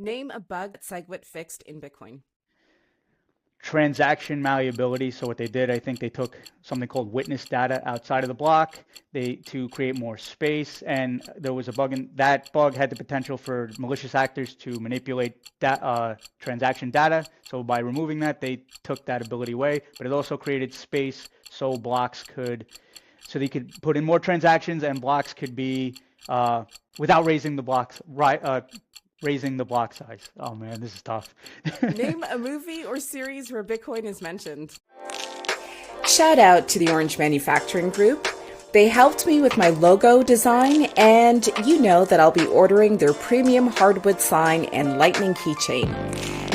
Name a bug that SegWit fixed in Bitcoin. Transaction malleability. So what they did, I think they took something called witness data outside of the block to create more space, and there was a bug in that bug had the potential for malicious actors to manipulate transaction data. So by removing that, they took that ability away, but it also created space so they could put in more transactions, and blocks could be without raising the blocks raising the block size. Oh man, this is tough. Name a movie or series where Bitcoin is mentioned. Shout out to the Orange Manufacturing Group. They helped me with my logo design, and you know that I'll be ordering their premium hardwood sign and lightning keychain.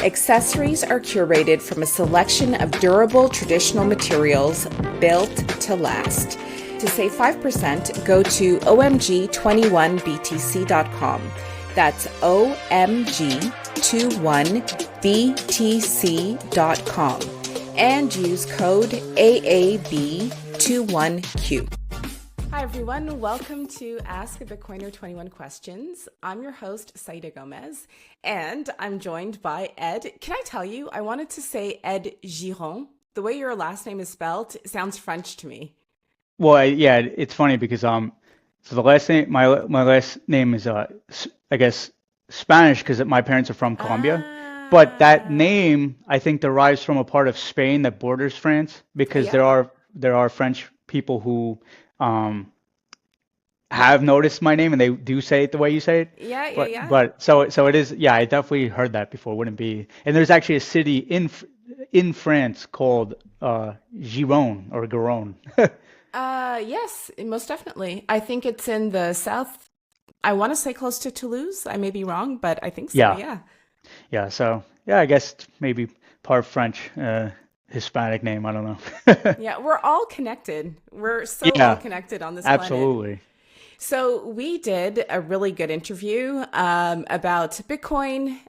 Accessories are curated from a selection of durable traditional materials built to last. To save 5%, go to omg21btc.com. That's omg21btc.com and use code AAB21Q. Hi everyone, welcome to Ask a Bitcoiner 21 Questions. I'm your host, Saida Gomez, and I'm joined by Ed. Can I tell you, I wanted to say Ed Giron. The way your last name is spelled, it sounds French to me. Well, yeah, it's funny because so the last name, my last name is I guess Spanish because my parents are from Colombia, but that name I think derives from a part of Spain that borders France because Yeah. there are French people who have noticed my name and they do say it the way you say it. Yeah. So it is. Yeah, I definitely heard that before. Wouldn't be. And there's actually a city in France called Giron or Giron. Yes, most definitely. I think it's in the south. I want to say close to Toulouse. I may be wrong, but I think so. Yeah. Yeah. Yeah, so yeah, I guess maybe part French, Hispanic name. I don't know. Yeah, we're all connected. We're so all Yeah, connected on this planet. absolutely. So we did a really good interview about Bitcoin,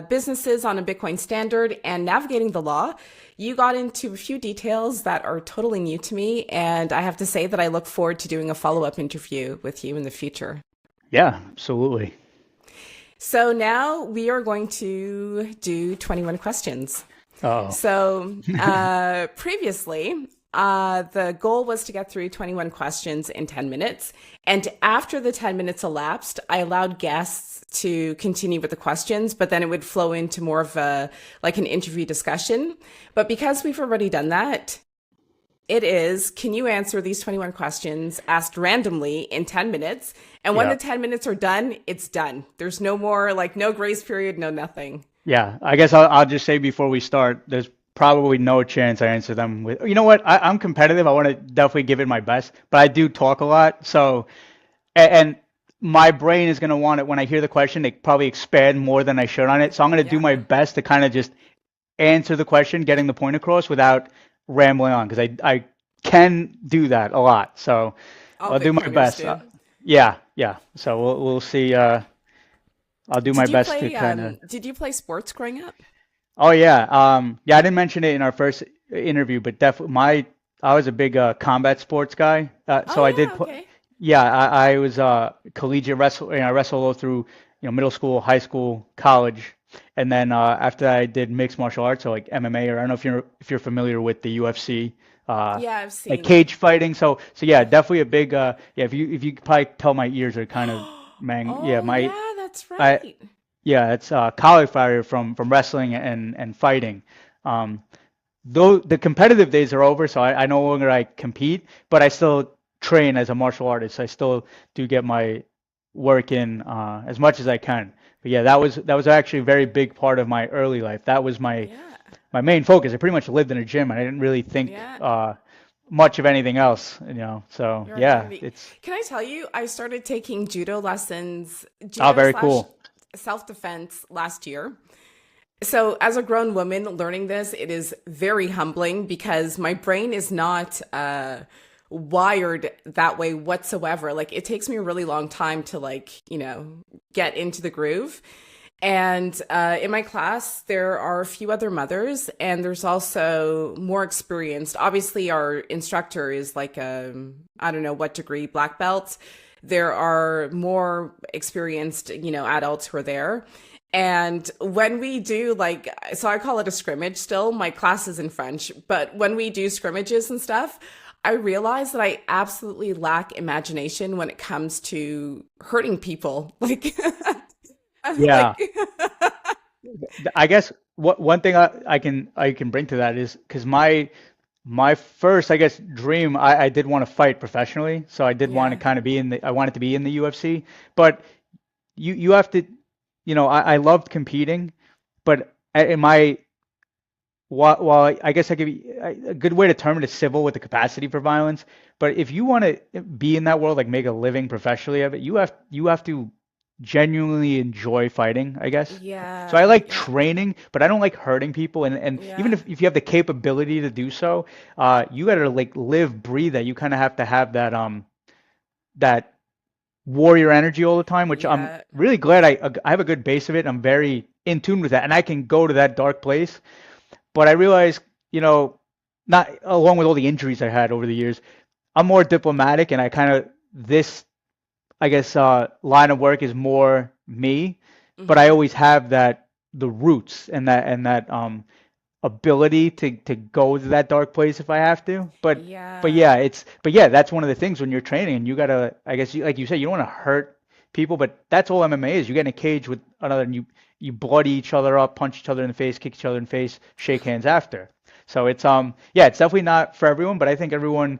businesses on a Bitcoin standard, and navigating the law. You got into a few details that are totally new to me, and I have to say that I look forward to doing a follow-up interview with you in the future. Yeah, absolutely. So now we are going to do 21 questions. Oh, So previously, the goal was to get through 21 questions in 10 minutes. And after the 10 minutes elapsed, I allowed guests to continue with the questions, but then it would flow into more of an interview discussion. But because we've already done that, it is, can you answer these 21 questions asked randomly in 10 minutes? And when yeah. the 10 minutes are done, it's done. There's no more, no grace period, no nothing. Yeah, I guess I'll just say before we start, there's probably no chance I answer them with, you know what? I'm competitive. I want to definitely give it my best, but I do talk a lot. So, and my brain is going to want it when I hear the question, they probably expand more than I should on it. So I'm going to do Yeah. my best to kind of just answer the question, getting the point across without rambling on, because I can do that a lot. So All I'll do my Bitcoiners best. do. Yeah. So we'll see. I'll do my Did you best to play kind of. did you play sports growing up? Oh yeah. Yeah, I didn't mention it in our first interview, but definitely I was a big combat sports guy. Oh So I did yeah, put. okay. Yeah, I was collegiate wrestle. I wrestled all through middle school, high school, college, and then after that I did mixed martial arts, so like MMA, or I don't know if you're familiar with the UFC, uh, Yeah, I've like seen. cage fighting. So yeah, definitely a big yeah. If you could probably tell my ears are kind of yeah, Oh my yeah, that's I right. yeah, it's cauliflower from wrestling and fighting. Um, though the competitive days are over, so I no longer I compete, but I still train as a martial artist. I still do get my work in as much as I can. But yeah, that was actually a very big part of my early life. That was Yeah. my main focus. I pretty much lived in a gym, and I didn't really think Yeah. much of anything else. So Your yeah, identity. it's Can I tell you, I started taking judo lessons, oh judo very slash cool. self-defense last year. So as a grown woman learning this, it is very humbling because my brain is not wired that way whatsoever. Like it takes me a really long time to get into the groove. And in my class, there are a few other mothers, and there's also more experienced. Obviously, our instructor is I don't know what degree, black belt. There are more experienced, adults who are there. And when we do like, so I call it a scrimmage still, my class is in French, but when we do scrimmages and stuff, I realize that I absolutely lack imagination when it comes to hurting people. Like, I'm Yeah. like, I guess what one thing I can bring to that is because my first, I guess, dream, I did want to fight professionally. So I did want to yeah, kind of I wanted to be in the UFC. But you have to, I loved competing, but in my, while I guess I could be, a good way to term it is civil with the capacity for violence. But if you want to be in that world, like make a living professionally of it, you have to genuinely enjoy fighting, I guess. So I yeah, like yeah, training, but I don't like hurting people. And even yeah, if you have the capability to do so, you gotta like live, breathe that. You kind of have to have that warrior energy all the time, which I'm yeah, really glad I have a good base of it. I'm very in tune with that, and I can go to that dark place. But I realized, not along with all the injuries I had over the years, I'm more diplomatic, and I kind of this, I guess, line of work is more me. But I hmm, always have the roots and that ability to go to that dark place if I have to. But yeah, yeah, but yeah, that's one of the things when you're training, and you gotta, I guess, like you said, you don't want to hurt people, but that's all MMA is. You get in a cage with another, and you bloody each other up, punch each other in the face, kick each other in the face, shake hands after. So yeah, it's definitely not for everyone, but I think everyone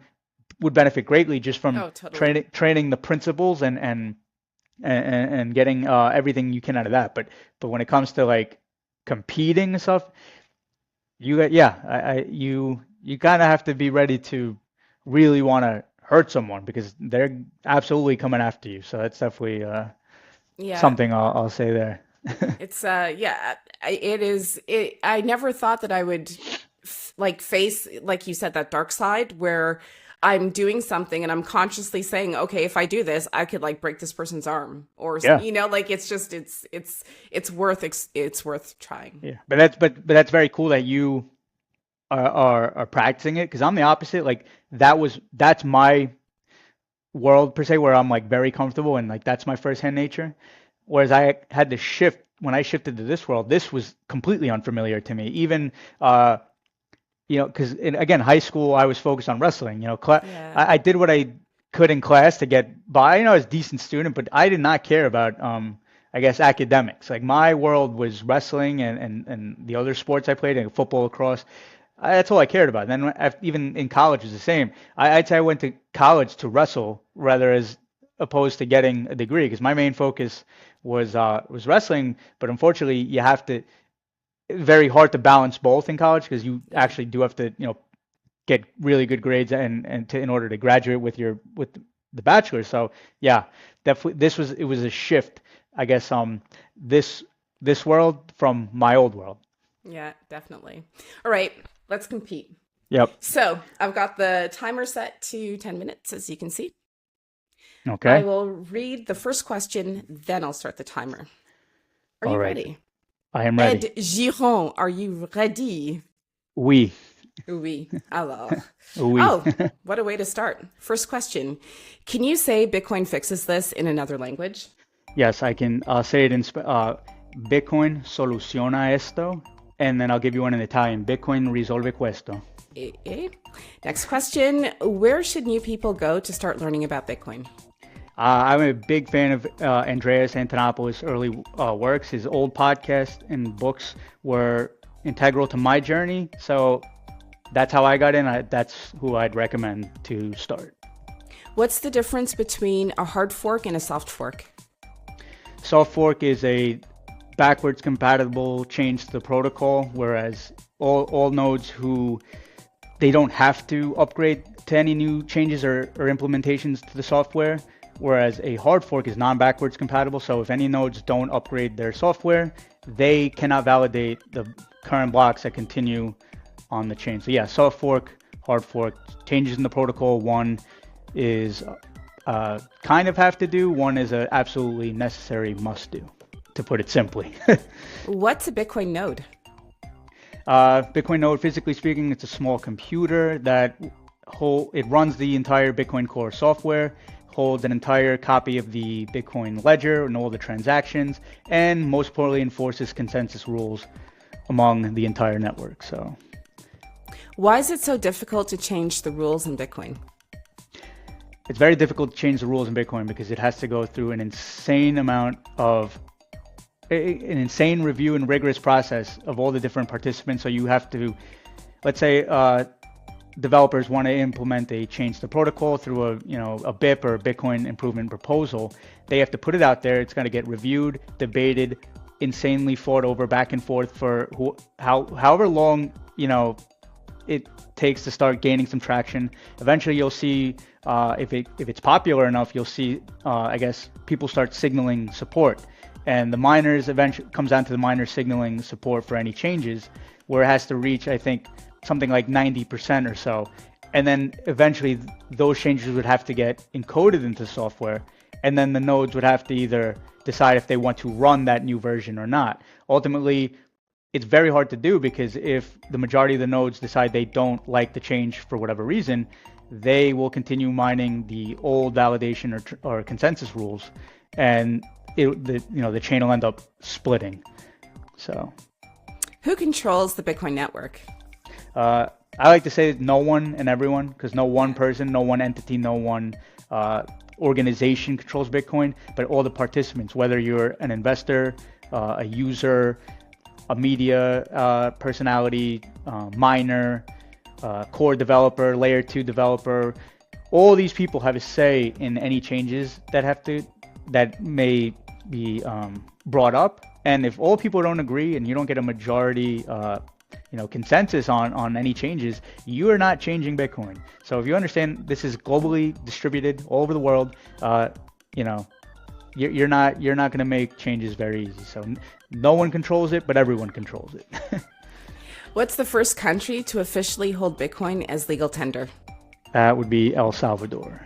would benefit greatly just from oh, totally. training the principles and getting everything you can out of that. But when it comes to like competing and stuff, yeah, you kind of have to be ready to really want to hurt someone because they're absolutely coming after you. So that's definitely Yeah, something I'll say there. it's yeah, it is it I never thought that I would like face, like you said, that dark side where I'm doing something and I'm consciously saying, okay, if I do this, I could like break this person's arm or Yeah, like it's just it's worth trying. yeah. But that's very cool that you are practicing it because I'm the opposite. Like that's my world per se where I'm like very comfortable and like that's my first hand nature. Whereas I had to shift when I shifted to this world. This was completely unfamiliar to me. Even because again, high school I was focused on wrestling. Yeah. I did what I could in class to get by. I was a decent student, but I did not care about I guess academics. Like my world was wrestling and the other sports I played, and football, lacrosse. That's all I cared about. Then even in college is the same. I'd say I went to college to wrestle rather as opposed to getting a degree because my main focus was wrestling. But unfortunately, you have to very hard to balance both in college because you Yeah. actually do have to get really good grades in order to graduate with the bachelor. So yeah, definitely it was a shift, I guess. This this world from my old world. Yeah, definitely. All right, let's compete. Yep. So I've got the timer set to 10 minutes, as you can see. I Okay. will read the first question, then I'll start the timer. Are All you right. ready? I am ready. Ed Giron, are you ready? Oui. Oui. Alors. Oui. Oh, what a way to start. First question. Can you say Bitcoin fixes this in another language? Yes, I can say it in Bitcoin soluciona esto, and then I'll give you one in Italian. Bitcoin risolve questo. Eh. Next question. Where should new people go to start learning about Bitcoin? I'm a big fan of Andreas Antonopoulos' early works. His old podcast and books were integral to my journey, so that's how I got in. That's who I'd recommend to start. What's the difference between a hard fork and a soft fork? Soft fork is a backwards compatible change to the protocol, whereas all nodes who they don't have to upgrade to any new changes or implementations to the software. Whereas a hard fork is non-backwards compatible. So if any nodes don't upgrade their software, they cannot validate the current blocks that continue on the chain. So yeah, soft fork, hard fork, changes in the protocol. One is kind of have to do. One is a absolutely necessary must do, to put it simply. What's a Bitcoin node? Bitcoin node, physically speaking, it's a small computer that it runs the entire Bitcoin Core software, holds an entire copy of the Bitcoin ledger and all the transactions, and most importantly enforces consensus rules among the entire network. So Why is it so difficult to change the rules in Bitcoin? it's very difficult to change the rules in Bitcoin because it has to go through an insane review and rigorous process of all the different participants. So you have to, let's say, developers want to implement a change to protocol through a BIP or a Bitcoin improvement proposal. They have to put it out there. It's going to get reviewed, debated, insanely fought over back and forth for however long it takes to start gaining some traction. Eventually, you'll see if it's popular enough, you'll see I guess people start signaling support, and the miners eventually comes down to the miners signaling support for any changes, where it has to reach, I think, something like 90% or so. And then eventually those changes would have to get encoded into software. And then the nodes would have to either decide if they want to run that new version or not. Ultimately, it's very hard to do because if the majority of the nodes decide they don't like the change for whatever reason, they will continue mining the old validation or consensus rules. And the chain will end up splitting. So Who controls the Bitcoin network? I like to say no one and everyone, because no one person, no one entity, no one organization controls Bitcoin, but all the participants, whether you're an investor, a user, a media personality, miner, core developer, layer 2 developer, all these people have a say in any changes that may be brought up. And if all people don't agree and you don't get a majority consensus on any changes, you are not changing Bitcoin. So if you understand this is globally distributed all over the world, you're not going to make changes very easy. So no one controls it, but everyone controls it. What's the first country to officially hold Bitcoin as legal tender? That would be El Salvador.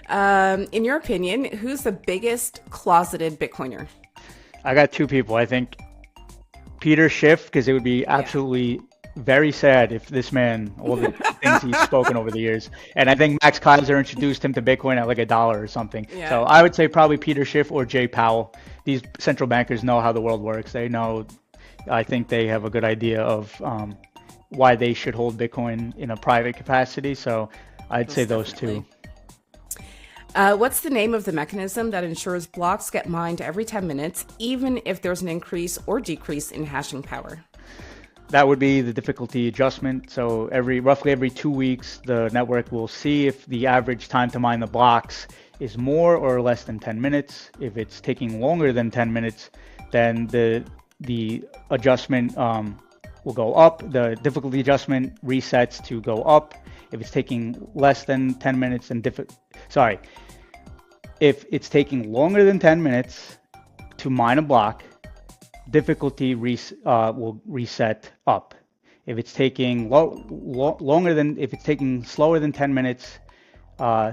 In your opinion, who's the biggest closeted Bitcoiner? I got two people. I think Peter Schiff, because it would be absolutely very sad if this man, all the things he's spoken over the years, and I think Max Kaiser introduced him to Bitcoin at like $1 or something. Yeah. So I would say probably Peter Schiff or Jay Powell. These central bankers know how the world works. They know, I think they have a good idea of why they should hold Bitcoin in a private capacity. So I'd say those two. What's the name of the mechanism that ensures blocks get mined every 10 minutes, even if there's an increase or decrease in hashing power? That would be the difficulty adjustment. So roughly every 2 weeks, the network will see if the average time to mine the blocks is more or less than 10 minutes. If it's taking longer than 10 minutes, then the adjustment will go up. The difficulty adjustment resets to go up. If it's taking less than 10 minutes, if it's taking longer than 10 minutes to mine a block, difficulty will reset up. If it's taking if it's taking slower than 10 minutes,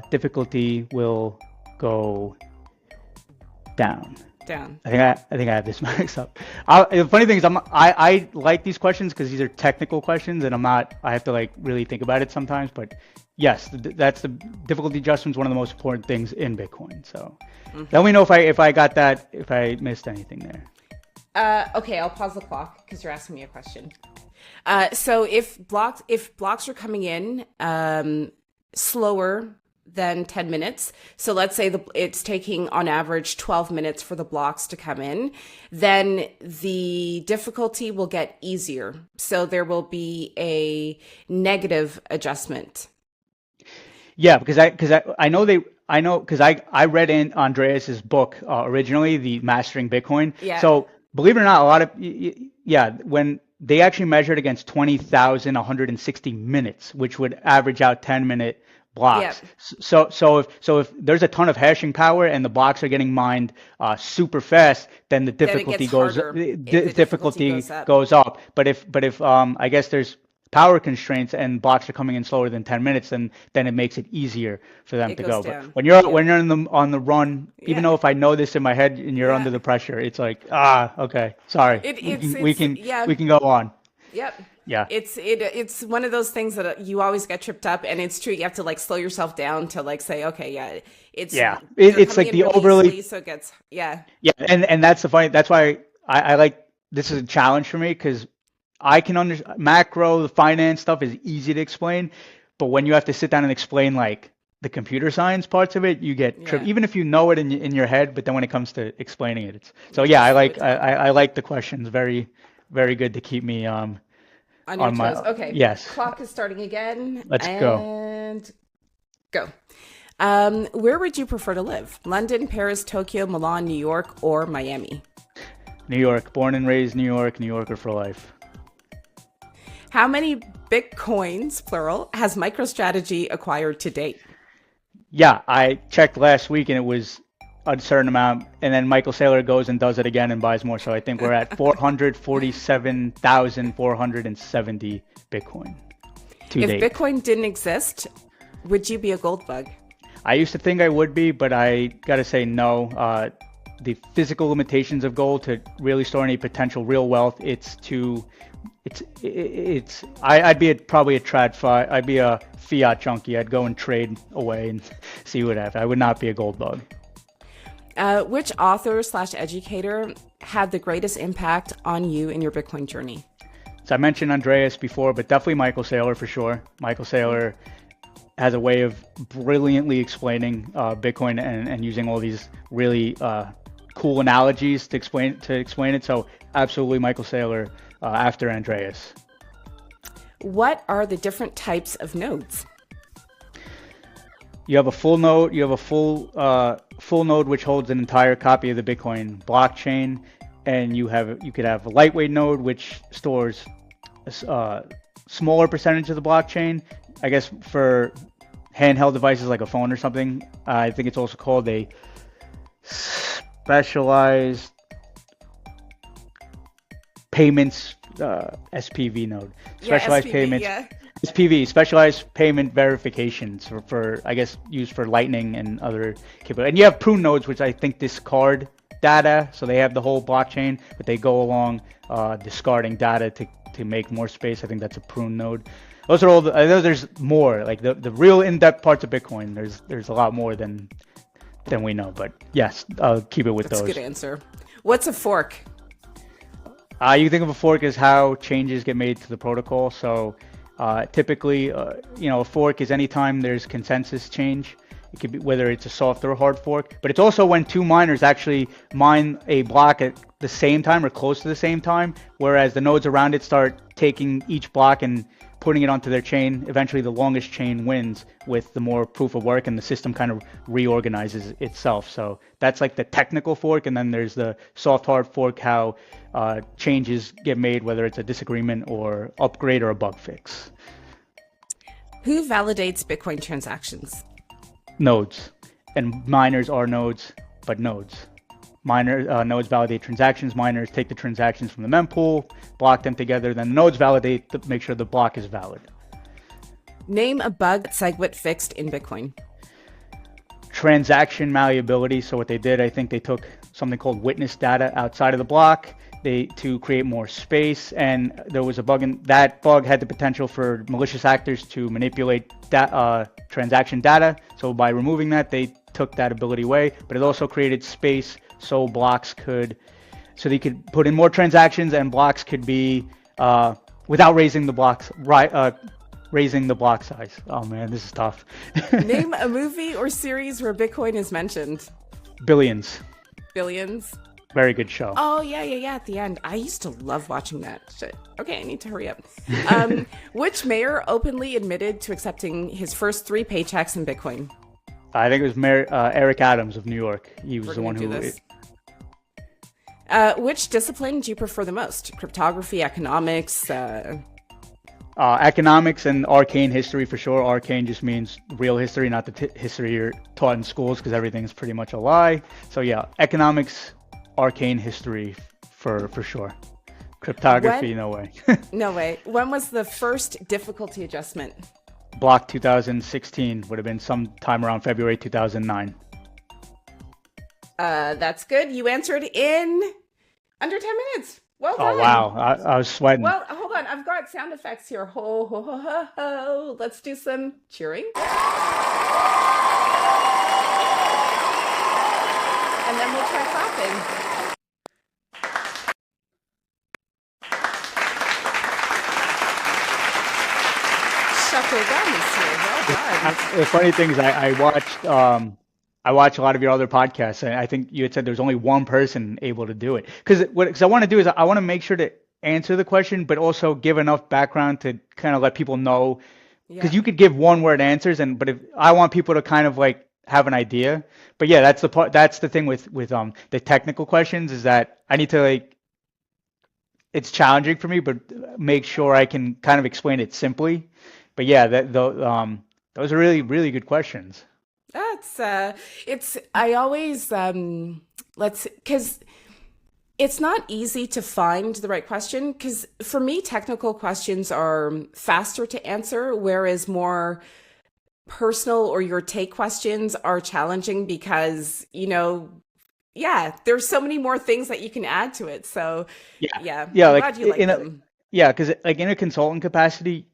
difficulty will go down. I think I have this mixed up. The funny thing is, I like these questions because these are technical questions, and I have to really think about it sometimes. But yes, that's the difficulty adjustment is one of the most important things in Bitcoin. So let me know if I got that, if I missed anything there. Okay, I'll pause the clock because you're asking me a question. So if blocks are coming in slower than 10 minutes, so let's say it's taking on average 12 minutes for the blocks to come in, then the difficulty will get easier. So there will be a negative adjustment. Yeah, because I read in Andreas's book originally, the Mastering Bitcoin. Yeah. So believe it or not, when they actually measured against 20,160 minutes, which would average out 10-minute blocks. Yeah. So if there's a ton of hashing power and the blocks are getting mined super fast, then the difficulty goes up. But if I guess there's power constraints and blocks are coming in slower than 10 minutes, then it makes it easier for them to go. Down. But when you're on the run, even though if I know this in my head and you're under the pressure, it's like, okay, sorry. We can go on. Yep. Yeah. It's one of those things that you always get tripped up, and it's true. You have to like slow yourself down to like say, okay, yeah, Yeah. they're It's coming like in the really overly, easily, so it gets yeah. yeah. And that's the funny, that's why I like, this is a challenge for me because I can understand macro, the finance stuff is easy to explain, but when you have to sit down and explain like the computer science parts of it, you get tripped, Yeah, even if you know it in your head, but then when it comes to explaining it, it's so you yeah, gotta I slow like it down. I like the questions. Very, very good to keep me On your on toes. my, Okay, yes. clock is starting again, Let's go. and go. Where would you prefer to live? London, Paris, Tokyo, Milan, New York, or Miami? New York, born and raised New York, New Yorker for life. How many Bitcoins, plural, has MicroStrategy acquired to date? Yeah, I checked last week and it was a certain amount, and then Michael Saylor goes and does it again and buys more. So I think we're at 447,470 Bitcoin to If date. Bitcoin didn't exist, would you be a gold bug? I used to think I would be, but I gotta say no. The physical limitations of gold to really store any potential real wealth, I'd be probably a I'd be a fiat junkie. I'd go and trade away and see what happens. I would not be a gold bug. Which author slash educator had the greatest impact on you in your Bitcoin journey? So I mentioned Andreas before, but definitely Michael Saylor for sure. Michael Saylor has a way of brilliantly explaining Bitcoin and using all these really cool analogies to explain it. So absolutely Michael Saylor after Andreas. What are the different types of nodes? You have a full node. You have a full node which holds an entire copy of the Bitcoin blockchain, and you could have a lightweight node which stores a smaller percentage of the blockchain. I guess for handheld devices like a phone or something, I think it's also called a specialized payments SPV node. Specialized SPV, payments. yeah. SPV, specialized payment verifications for I guess used for Lightning and other capabilities. And you have prune nodes, which I think discard data, so they have the whole blockchain, but they go along discarding data to make more space. I think that's a prune node. Those are all. I know there's more, like the real in-depth parts of Bitcoin. There's a lot more than we know, but yes, I'll keep it with That's those. a good answer. What's a fork? You think of a fork as how changes get made to the protocol. So typically, a fork is anytime there's consensus change. It could be whether it's a soft or a hard fork, but it's also when two miners actually mine a block at the same time or close to the same time, whereas the nodes around it start taking each block and putting it onto their chain. Eventually, the longest chain wins with the more proof of work, and the system kind of reorganizes itself. So that's like the technical fork, and then there's the soft hard fork, how changes get made, whether it's a disagreement or upgrade or a bug fix. Who validates Bitcoin transactions? Nodes, and miners are nodes, but nodes. Nodes validate transactions. Miners take the transactions from the mempool, block them together. Then the nodes validate to make sure the block is valid. Name a bug that SegWit fixed in Bitcoin. Transaction malleability. So what they did, I think they took something called witness data outside of the block to create more space, and there was a bug, and that bug had the potential for malicious actors to manipulate transaction data. So by removing that, they took that ability away, but it also created space so they could put in more transactions, and blocks could be without raising the blocks, raising the block size. Oh man, this is tough. Name a movie or series where Bitcoin is mentioned. Billions. Billions. Very good show. Oh, yeah, at the end. I used to love watching that shit. Okay, I need to hurry up. Which mayor openly admitted to accepting his first 3 paychecks in Bitcoin? I think it was Eric Adams of New York. He was the one who... This. Which discipline do you prefer the most? Cryptography, economics? Economics and arcane history for sure. Arcane just means real history, not the history you're taught in schools, because everything's pretty much a lie. So yeah, economics, arcane history for sure. Cryptography, no way. No way. When was the first difficulty adjustment? Block 2016 would have been sometime around February 2009. That's good. You answered in under 10 minutes. Well Oh done. wow, I was sweating. Well, hold on. I've got sound effects here. Ho, ho, ho, ho, ho. Let's do some cheering. And then we'll try clapping. Chapeau is here. Well done. The funny thing is, I watch a lot of your other podcasts, and I think you had said there's only one person able to do it. Because I want to do is I want to make sure to answer the question, but also give enough background to kind of let people know. Because Yeah. you could give one word answers, but if I want people to kind of like have an idea. But yeah, that's the part. That's the thing with the technical questions is that I need to like it's challenging for me, but make sure I can kind of explain it simply. But yeah, those are really, really good questions. That's it's I always let's because it's not easy to find the right question because for me technical questions are faster to answer whereas more personal or your take questions are challenging because yeah, there's so many more things that you can add to it. So Yeah, yeah, yeah, I'm like glad you like them. yeah, because like in a consultant capacity,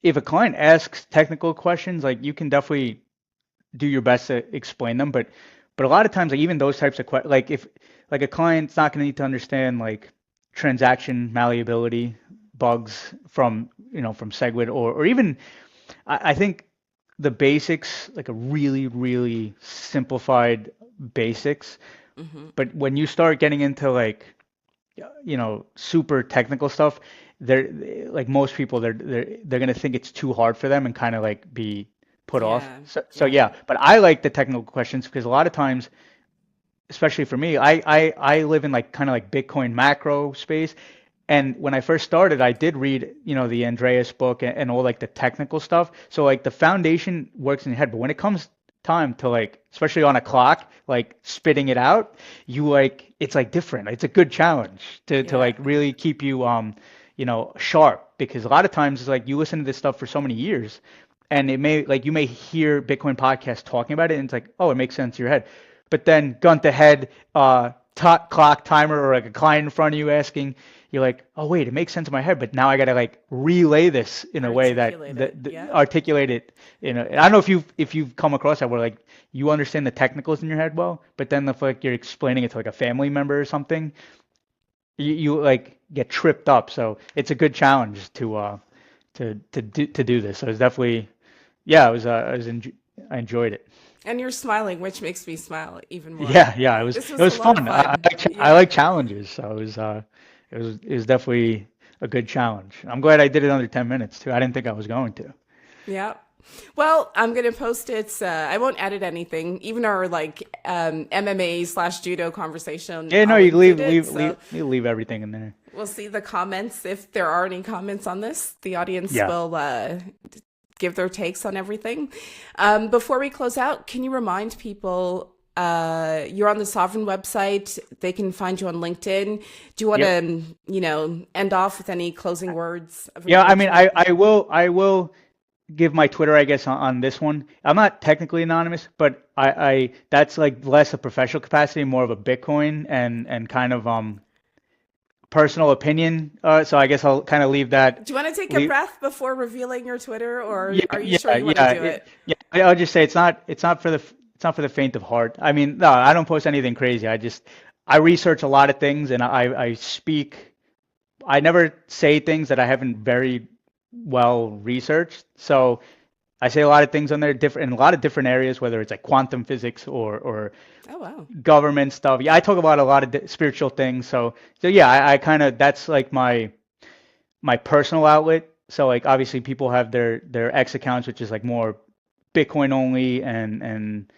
if a client asks technical questions, like you can definitely do your best to explain them, but a lot of times, like even those types of questions, like if like a client's not going to need to understand like transaction malleability bugs from from SegWit or even I think the basics, like a really, really simplified basics. Hmm. But when you start getting into like, super technical stuff, they're like most people, they're gonna think it's too hard for them and kind of like be put off. Yeah, So yeah. yeah, but I like the technical questions because a lot of times, especially for me, I live in like kind of like Bitcoin macro space. And when I first started, I did read, the Andreas book and all like the technical stuff. So like the foundation works in your head, but when it comes time to like, especially on a clock, like spitting it out, you like it's like different. It's a good challenge to Yeah. like really keep you sharp because a lot of times it's like you listen to this stuff for so many years and it may like you may hear Bitcoin podcasts talking about it and it's like, oh, it makes sense in your head. But then gun to head, clock timer or like a client in front of you asking, you're like, oh wait, it makes sense in my head, but now I gotta like relay this in a way that Articulate it. Yeah. articulate it I don't know if you've come across that where like you understand the technicals in your head well, but then if like you're explaining it to like a family member or something, you like get tripped up. So it's a good challenge to do this. So it's definitely yeah, I enjoyed it. And you're smiling, which makes me smile even more. Yeah, it was This it was a was lot of fun. fun. I Yeah. like challenges, so it was definitely a good challenge. I'm glad I did it under 10 minutes too. I didn't think I was going to. Yeah. Well, I'm gonna post it. I won't edit anything. Even our like MMA slash judo conversation, Yeah, no, I'll you can include it. you leave everything in there. We'll see the comments if there are any comments on this. The audience Yeah. will give their takes on everything. Before we close out, can you remind people you're on the Sovereign website? They can find you on LinkedIn. Do you want Yep. to, end off with any closing words of Yeah, I mean, encouragement? I will give my Twitter, I guess, on this one. I'm not technically anonymous, but I that's like less a professional capacity, more of a Bitcoin and kind of personal opinion. So I guess I'll kind of leave that. Do you want to take a Leave, breath before revealing your Twitter, or yeah, are you sure yeah, you want to yeah, do it? yeah. I'll just say it's not for the faint of heart. I mean, no, I don't post anything crazy. I research a lot of things and I speak. I never say things that I haven't very well researched. So I say a lot of things on there different in a lot of different areas, whether it's like quantum physics or Oh, wow. government stuff. Yeah, I talk about a lot of spiritual things. So yeah, I kind of that's like my personal outlet. So like obviously people have their X accounts, which is like more Bitcoin only and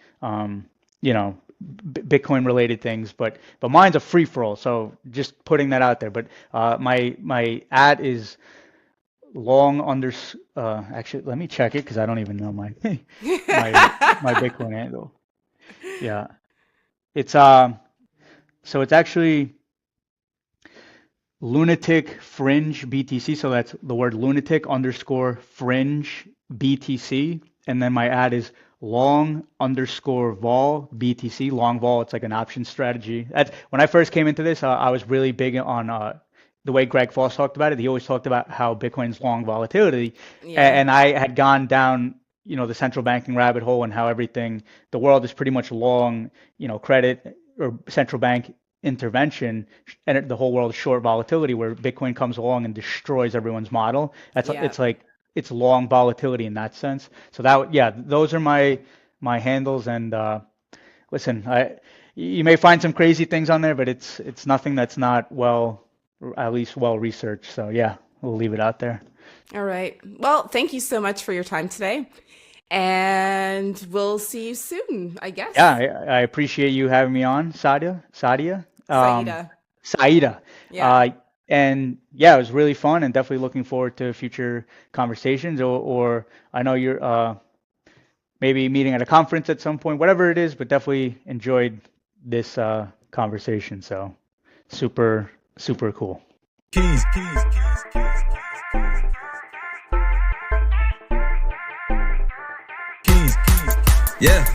Bitcoin related things. But mine's a free for all. So just putting that out there. But my ad is long under. Actually, let me check it because I don't even know my my Bitcoin handle. Yeah, it's so it's actually lunatic fringe BTC. So that's the word lunatic underscore fringe BTC. And then my ad is long_vol BTC. Long vol, it's like an option strategy. That's when I first came into this. I was really big on the way Greg Foss talked about it. He always talked about how Bitcoin's long volatility, and I had gone down, the central banking rabbit hole and how the world is pretty much long, credit or central bank intervention, and the whole world is short volatility, where Bitcoin comes along and destroys everyone's model. It's like it's long volatility in that sense. So those are my handles. And listen, you may find some crazy things on there, but it's nothing that's not at least well researched. So yeah, we'll leave it out there. All right. Well, thank you so much for your time today. And we'll see you soon, I guess. Yeah, I appreciate you having me on, Saida. Yeah. And yeah, it was really fun, and definitely looking forward to future conversations. Or I know you're maybe meeting at a conference at some point, whatever it is, but definitely enjoyed this conversation. So super, super cool. Keys. Yeah.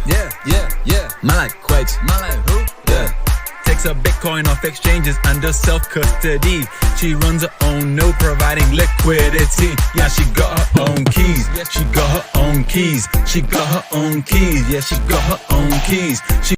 Malak Quakes. Malak who? Yeah. Takes her Bitcoin off exchanges under self-custody. She runs her own node, providing liquidity. Yeah, she got her own keys. She got her own keys. She got her own keys. Yeah, she got her own keys.